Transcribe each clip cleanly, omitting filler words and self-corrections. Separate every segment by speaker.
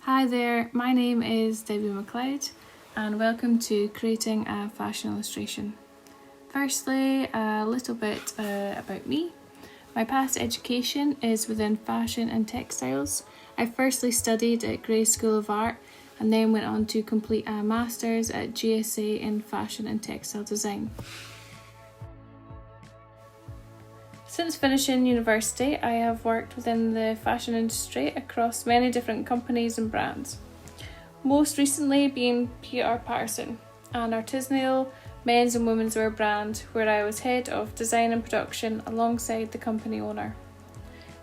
Speaker 1: Hi there, my name is Debbie McLeod and welcome to Creating a Fashion Illustration. Firstly, a little bit about me. My past education is within fashion and textiles. I firstly studied at Grey School of Art and then went on to complete a Masters at GSA in Fashion and Textile Design. Since finishing university, I have worked within the fashion industry across many different companies and brands. Most recently being P.R. Patterson, an artisanal men's and women's wear brand where I was head of design and production alongside the company owner.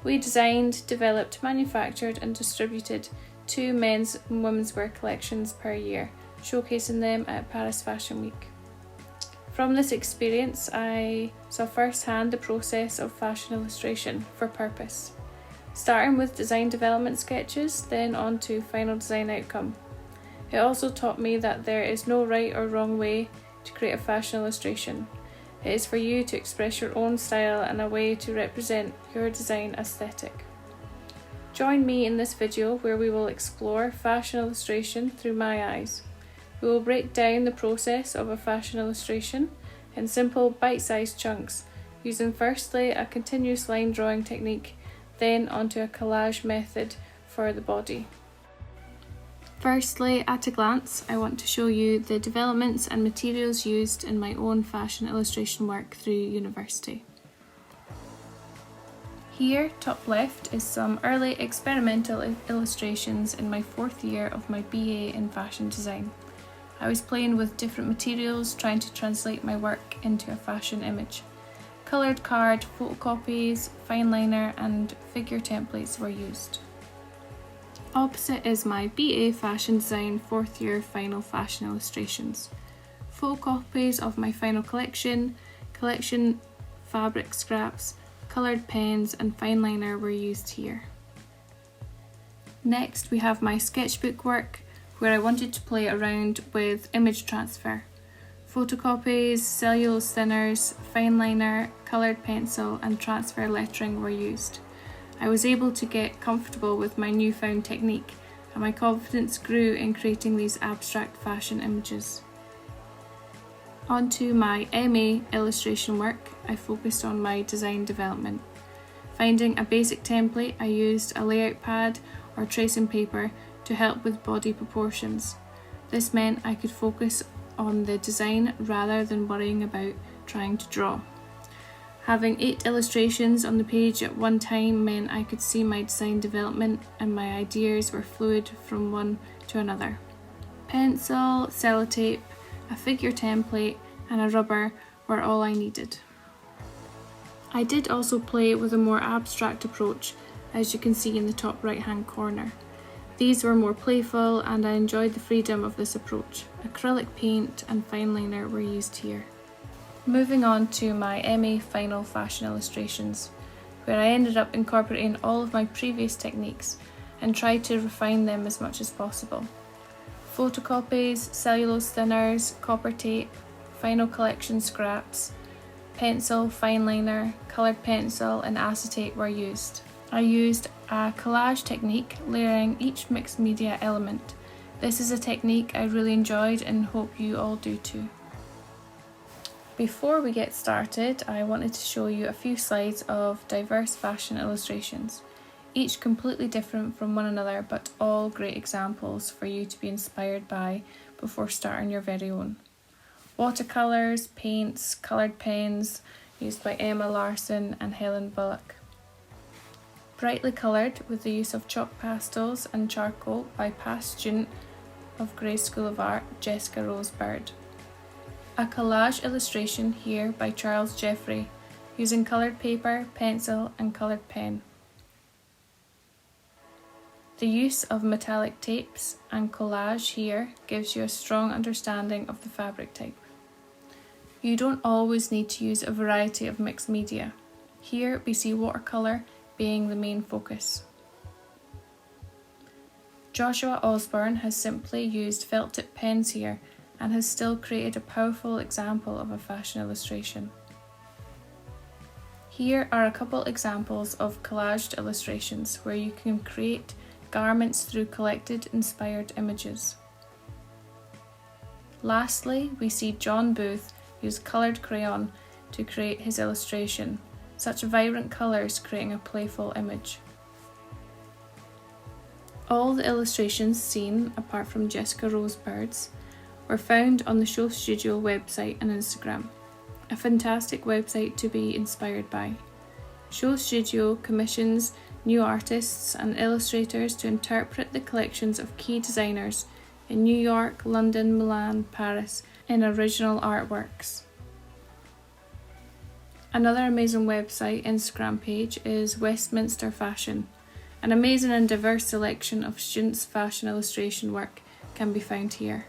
Speaker 1: We designed, developed, manufactured and distributed 2 men's and women's wear collections per year, showcasing them at Paris Fashion Week. From this experience, I saw firsthand the process of fashion illustration for purpose, starting with design development sketches, then on to final design outcome. It also taught me that there is no right or wrong way to create a fashion illustration. It is for you to express your own style and a way to represent your design aesthetic. Join me in this video where we will explore fashion illustration through my eyes. We will break down the process of a fashion illustration in simple bite-sized chunks, using firstly a continuous line drawing technique, then onto a collage method for the body. Firstly, at a glance, I want to show you the developments and materials used in my own fashion illustration work through university. Here, top left, is some early experimental illustrations in my 4th year of my BA in fashion design. I was playing with different materials, trying to translate my work into a fashion image. Coloured card, photocopies, fine liner and figure templates were used. Opposite is my BA Fashion Design 4th year final fashion illustrations. Photocopies of my final collection fabric scraps, coloured pens and fine liner were used here. Next we have my sketchbook work, where I wanted to play around with image transfer. Photocopies, cellulose thinners, fine liner, coloured pencil and transfer lettering were used. I was able to get comfortable with my newfound technique and my confidence grew in creating these abstract fashion images. Onto my MA illustration work, I focused on my design development. Finding a basic template, I used a layout pad or tracing paper to help with body proportions. This meant I could focus on the design rather than worrying about trying to draw. Having 8 illustrations on the page at one time meant I could see my design development and my ideas were fluid from one to another. Pencil, sellotape, a figure template and a rubber were all I needed. I did also play with a more abstract approach, as you can see in the top right hand corner. These were more playful and I enjoyed the freedom of this approach. Acrylic paint and fine liner were used here. Moving on to my MA final fashion illustrations, where I ended up incorporating all of my previous techniques and tried to refine them as much as possible. Photocopies, cellulose thinners, copper tape, final collection scraps, pencil, fine liner, coloured pencil and acetate were used. I used a collage technique, layering each mixed media element. This is a technique I really enjoyed and hope you all do too. Before we get started, I wanted to show you a few slides of diverse fashion illustrations, each completely different from one another but all great examples for you to be inspired by before starting your very own. Watercolours, paints, coloured pens used by Emma Larson and Helen Bullock. Brightly coloured with the use of chalk pastels and charcoal by past student of Grey School of Art, Jessica Rose Bird. A collage illustration here by Charles Jeffrey, using coloured paper, pencil and coloured pen. The use of metallic tapes and collage here gives you a strong understanding of the fabric type. You don't always need to use a variety of mixed media. Here we see watercolour being the main focus. Joshua Osborne has simply used felt tip pens here and has still created a powerful example of a fashion illustration. Here are a couple examples of collaged illustrations where you can create garments through collected inspired images. Lastly, we see John Booth use coloured crayon to create his illustration, such vibrant colours creating a playful image. All the illustrations seen, apart from Jessica Rosebird's, were found on the Show Studio website and Instagram, a fantastic website to be inspired by. Show Studio commissions new artists and illustrators to interpret the collections of key designers in New York, London, Milan, Paris in original artworks. Another amazing website Instagram page is Westminster Fashion. An amazing and diverse selection of students' fashion illustration work can be found here.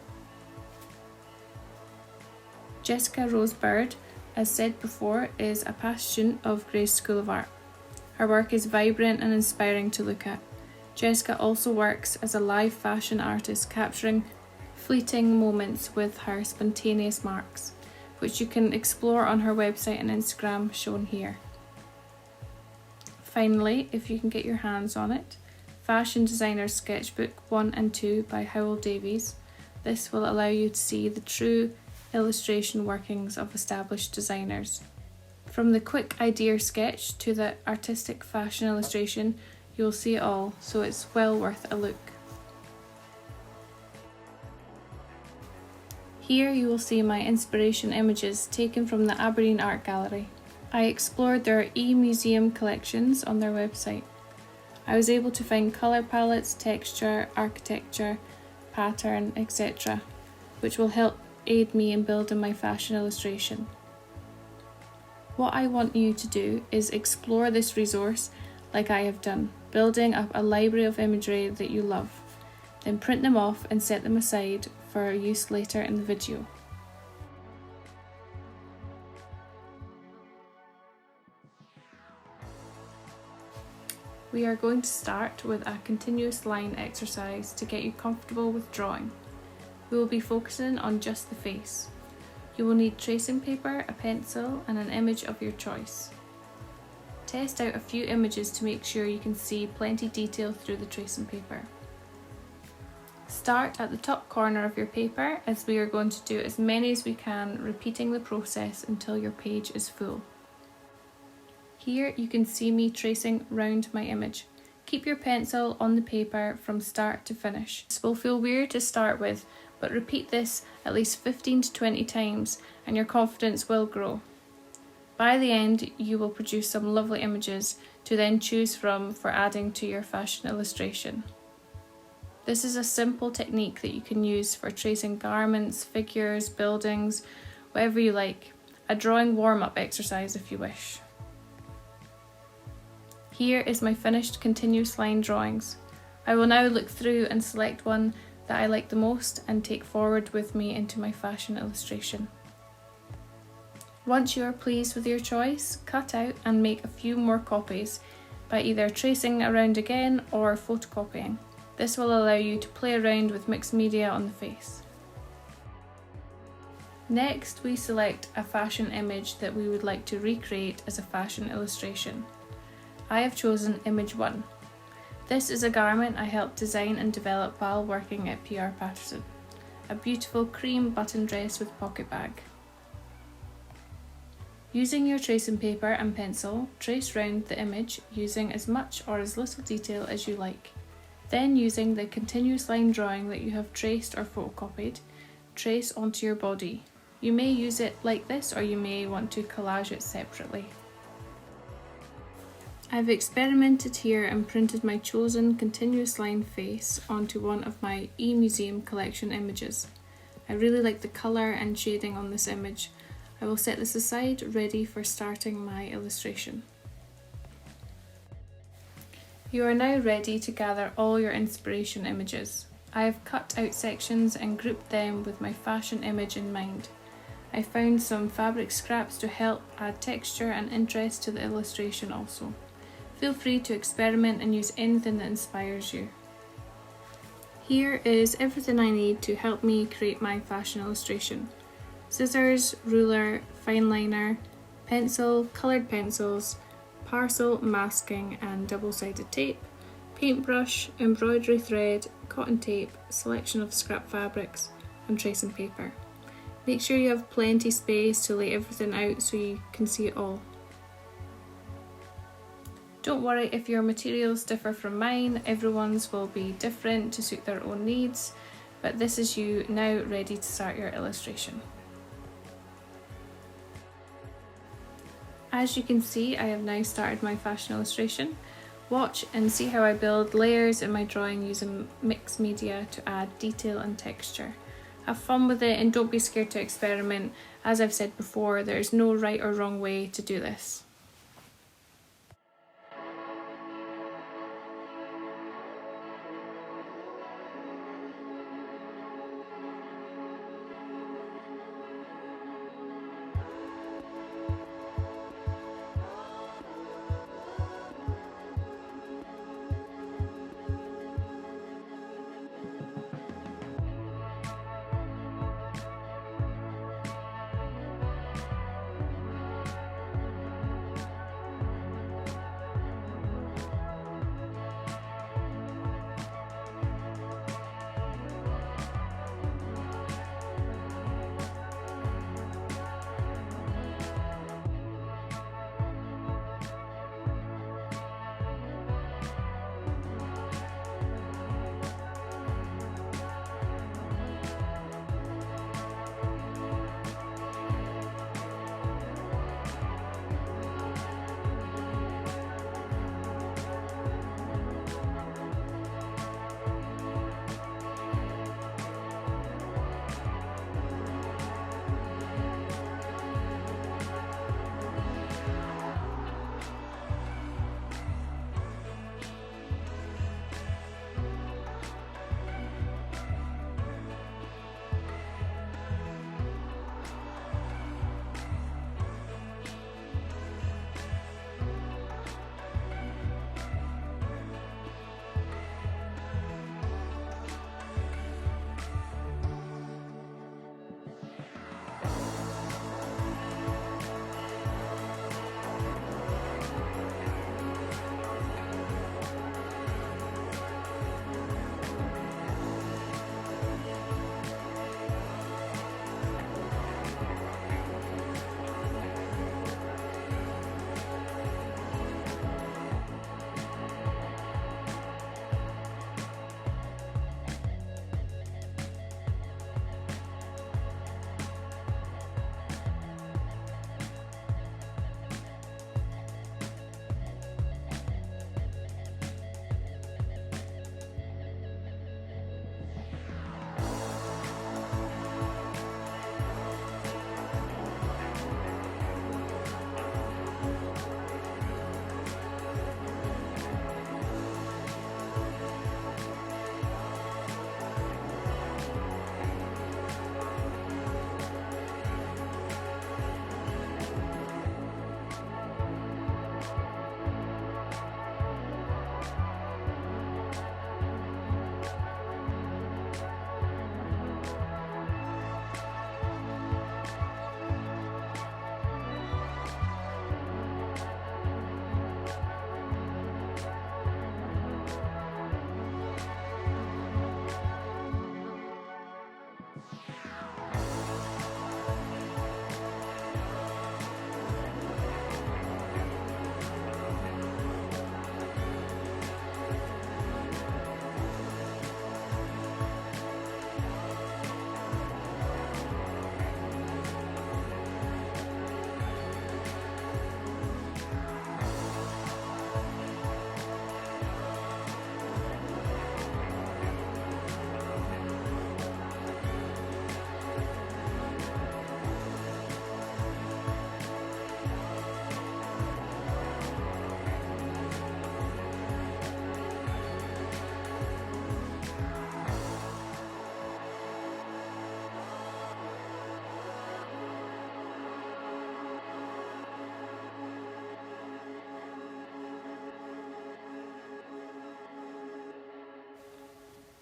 Speaker 1: Jessica Rosebird, as said before, is a past student of Gray's School of Art. Her work is vibrant and inspiring to look at. Jessica also works as a live fashion artist, capturing fleeting moments with her spontaneous marks, which you can explore on her website and Instagram shown here. Finally, if you can get your hands on it, Fashion Designer's Sketchbook 1 and 2 by Howell Davies. This will allow you to see the true illustration workings of established designers. From the quick idea sketch to the artistic fashion illustration, you'll see it all, so it's well worth a look. Here you will see my inspiration images taken from the Aberdeen Art Gallery. I explored their e-museum collections on their website. I was able to find colour palettes, texture, architecture, pattern, etc., which will help aid me in building my fashion illustration. What I want you to do is explore this resource like I have done, building up a library of imagery that you love, then print them off and set them aside for use later in the video. We are going to start with a continuous line exercise to get you comfortable with drawing. We will be focusing on just the face. You will need tracing paper, a pencil, and an image of your choice. Test out a few images to make sure you can see plenty detail through the tracing paper. Start at the top corner of your paper, as we are going to do as many as we can, repeating the process until your page is full. Here you can see me tracing round my image. Keep your pencil on the paper from start to finish. This will feel weird to start with, but repeat this at least 15 to 20 times and your confidence will grow. By the end, you will produce some lovely images to then choose from for adding to your fashion illustration. This is a simple technique that you can use for tracing garments, figures, buildings, whatever you like. A drawing warm-up exercise if you wish. Here is my finished continuous line drawings. I will now look through and select one that I like the most and take forward with me into my fashion illustration. Once you are pleased with your choice, cut out and make a few more copies by either tracing around again or photocopying. This will allow you to play around with mixed media on the face. Next, we select a fashion image that we would like to recreate as a fashion illustration. I have chosen image 1. This is a garment I helped design and develop while working at PR Patterson. A beautiful cream button dress with pocket bag. Using your tracing paper and pencil, trace round the image using as much or as little detail as you like. Then, using the continuous line drawing that you have traced or photocopied, trace onto your body. You may use it like this, or you may want to collage it separately. I've experimented here and printed my chosen continuous line face onto one of my e-museum collection images. I really like the colour and shading on this image. I will set this aside, ready for starting my illustration. You are now ready to gather all your inspiration images. I have cut out sections and grouped them with my fashion image in mind. I found some fabric scraps to help add texture and interest to the illustration also. Feel free to experiment and use anything that inspires you. Here is everything I need to help me create my fashion illustration. Scissors, ruler, fine liner, pencil, coloured pencils, parcel, masking and double-sided tape, paintbrush, embroidery thread, cotton tape, selection of scrap fabrics, and tracing paper. Make sure you have plenty space to lay everything out so you can see it all. Don't worry if your materials differ from mine, everyone's will be different to suit their own needs, but this is you now ready to start your illustration. As you can see, I have now started my fashion illustration. Watch and see how I build layers in my drawing using mixed media to add detail and texture. Have fun with it and don't be scared to experiment. As I've said before, there is no right or wrong way to do this.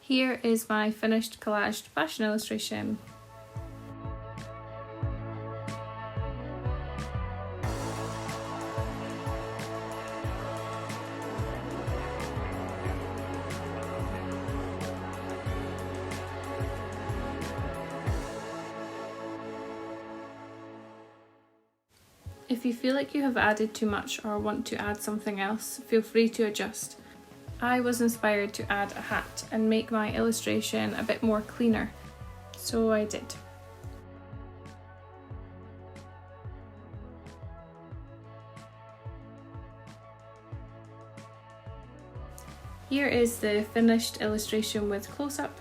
Speaker 1: Here is my finished collaged fashion illustration. If you feel like you have added too much or want to add something else, feel free to adjust. I was inspired to add a hat and make my illustration a bit more cleaner, so I did. Here is the finished illustration with close-up.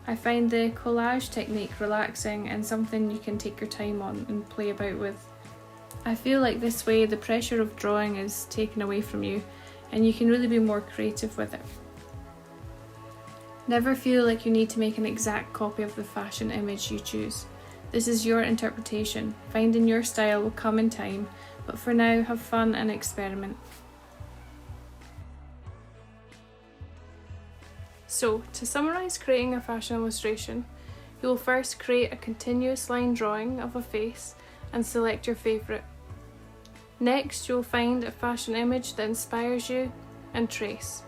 Speaker 1: I find the collage technique relaxing and something you can take your time on and play about with. I feel like this way the pressure of drawing is taken away from you and you can really be more creative with it. Never feel like you need to make an exact copy of the fashion image you choose. This is your interpretation. Finding your style will come in time, but for now have fun and experiment. So, to summarise creating a fashion illustration, you will first create a continuous line drawing of a face and select your favourite. Next, you will find a fashion image that inspires you and trace.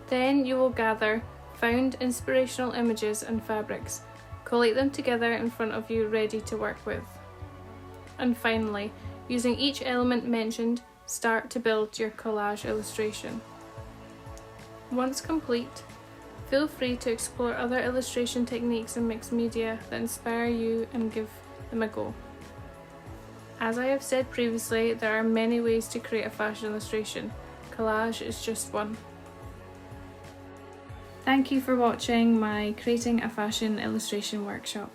Speaker 1: Then you will gather found inspirational images and fabrics, collate them together in front of you ready to work with. And finally, using each element mentioned, start to build your collage illustration. Once complete, feel free to explore other illustration techniques and mixed media that inspire you and give them a go. As I have said previously, there are many ways to create a fashion illustration. Collage is just one. Thank you for watching my Creating a Fashion Illustration workshop.